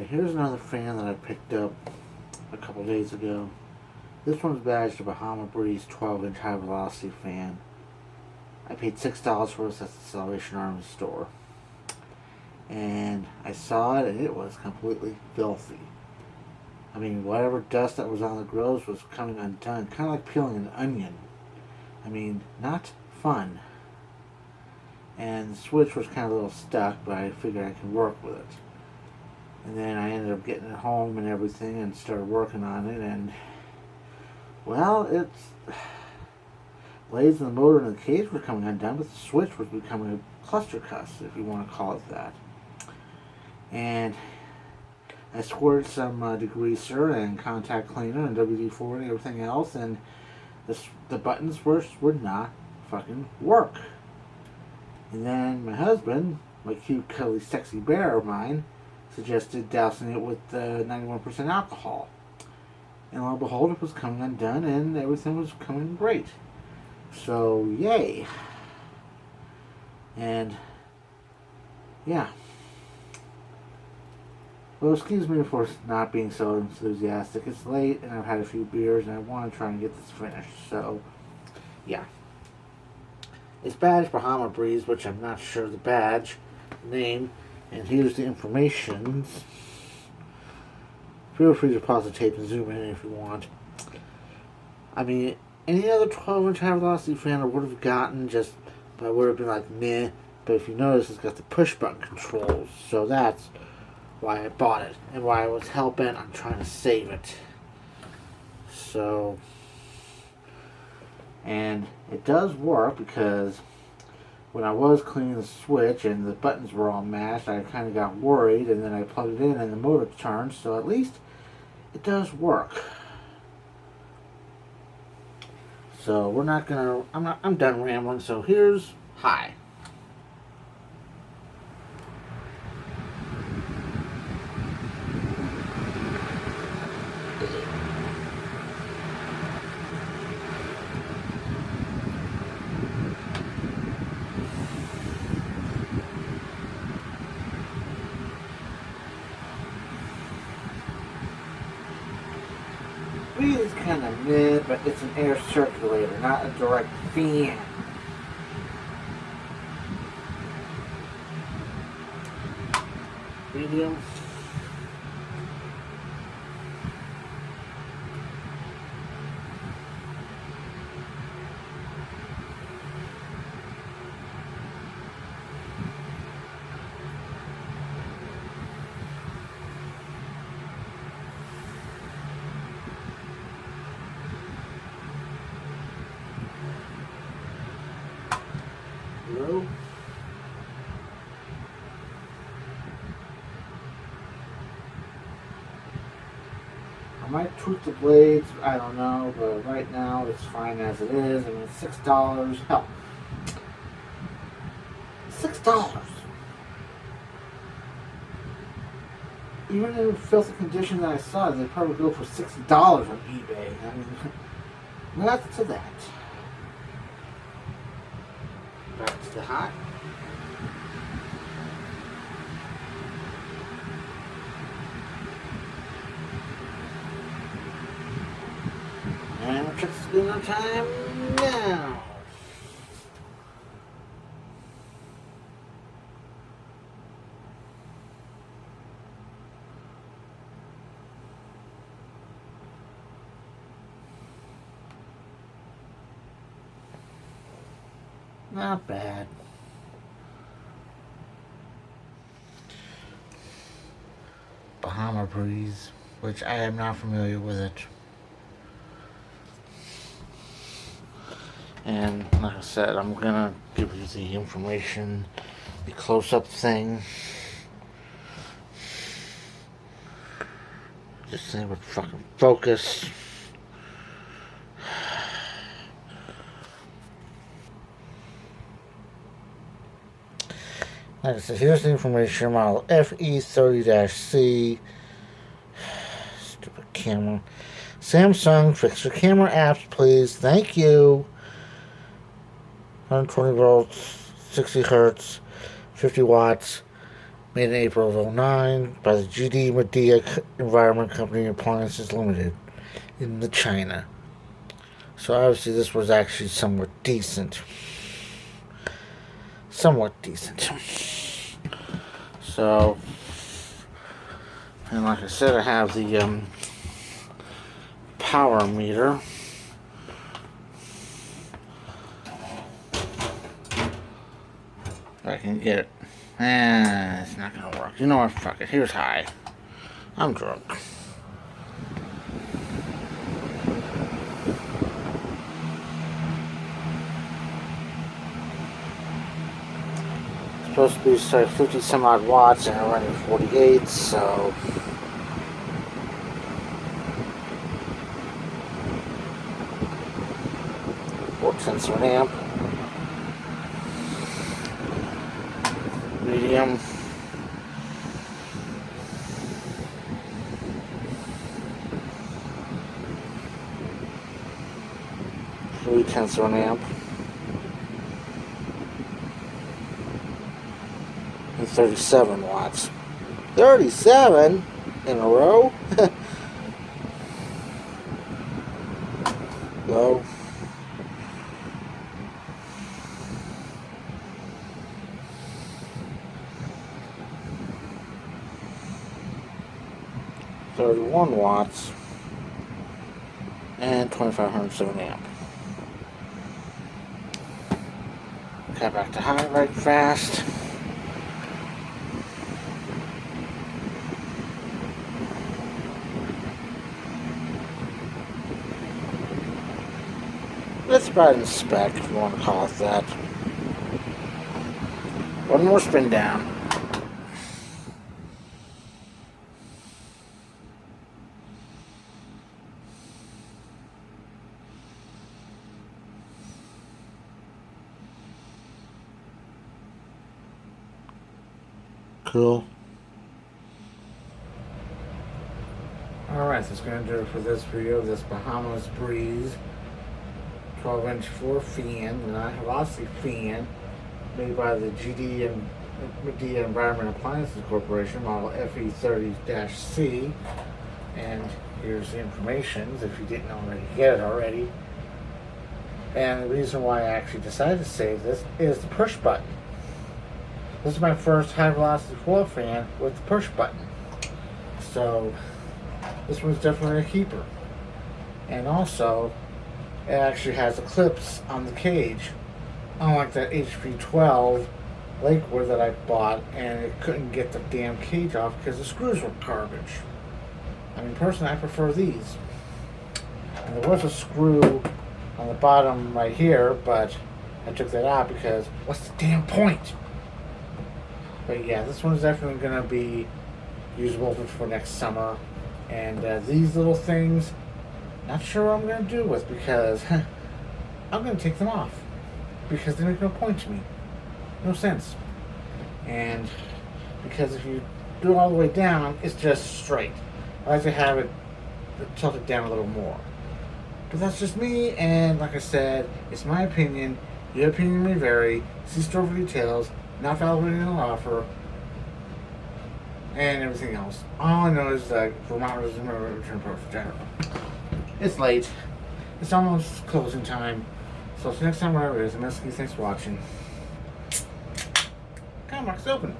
here's another fan that I picked up a couple days ago. This one's badged a Bahamas Breeze 12-inch high velocity fan. I paid $6 for this at the Salvation Army store. And I saw it and it was completely filthy. I mean, whatever dust that was on the grills was coming undone. Kind of like peeling an onion. I mean, not fun. And the switch was kind of a little stuck, but I figured I could work with it. And then I ended up getting it home and everything and started working on it, and well, it's blades and the motor and the cage were coming undone, but the switch was becoming a cluster cuss, if you want to call it that. And I squirted some degreaser and contact cleaner and WD-40 and everything else, and the buttons would not fucking work. And then my husband, my cute, cuddly, sexy bear of mine, suggested dousing it with 91% alcohol. And lo and behold, it was coming undone and everything was coming great. So, yay. And, yeah. Well, excuse me for not being so enthusiastic. It's late and I've had a few beers and I want to try and get this finished. So, yeah. It's badged Bahamas Breeze, which I'm not sure the badge name. And here's the information. Feel free to pause the tape and zoom in if you want. I mean, any other 12-inch high velocity fan I would have gotten, just I would have been like, meh. But if you notice, it's got the push button controls. So that's why I bought it. And why I was hell-bent on trying to save it. So, and it does work because when I was cleaning the switch and the buttons were all mashed, I kind of got worried, and then I plugged it in and the motor turned, so at least it does work. So we're not gonna, I'm done rambling, so here's hi. Breeze is kind of mid, but it's an air circulator, not a direct fan. Medium. Low. I might tweak the blades, I don't know, but right now it's fine as it is. I mean, $6, hell, $6. Even in the filthy condition that I saw, they'd probably go for $60 on eBay. I mean, nuts to that. Back to the hot. And we'll check the screen on time now. Not bad. Bahamas Breeze, which I am not familiar with it. And like I said, I'm gonna give you the information, the close-up thing. Just say with fucking focus. Like I said, here's the information. Model FE30-C. Stupid camera. Samsung, fix your camera apps, please. Thank you. 120 volts, 60 hertz, 50 watts. made in April of '09 by the GD Medea Environment Company Appliances Limited in China. So obviously this was actually somewhat decent. So, and like I said, I have the power meter. If I can get it. It's not gonna work. You know what? Fuck it. Here's high. I'm drunk. It's supposed to be 50 some odd watts and I'm running 48, so 4/10 of an amp. Medium. Three-tenths of an amp. And 37 watts. 37 in a row? Low. $31 watts and 2500 of an amp. Got back to high right fast. Let's about in spec, if you want to call it that. One more spin down. Cool. Alright, so that's going to do it for this video. This Bahamas Breeze 12-inch floor fan, and high velocity fan, made by the GD and Medea Environment Appliances Corporation, model FE30-C. And here's the information, if you didn't already get it already. And the reason why I actually decided to save this is the push button. This is my first high velocity floor fan with the push button. So this one's definitely a keeper. And also, it actually has the clips on the cage. Unlike that HP12 Lakewood that I bought, and it couldn't get the damn cage off because the screws were garbage. I mean, personally, I prefer these. And there was a screw on the bottom right here, but I took that out because what's the damn point? But yeah, this one's definitely going to be usable for next summer. And these little things, not sure what I'm going to do with, because I'm going to take them off. Because they make no point to me. No sense. And because if you do it all the way down, it's just straight. I like to have it tilted down a little more. But that's just me, and like I said, it's my opinion. Your opinion may vary. See store for details. Not validating an offer. And everything else. All I know is that Vermont return approach in general. It's late. It's almost closing time. So next time, whatever it is, I'm Eskie. Thanks for watching. Come on, it's open.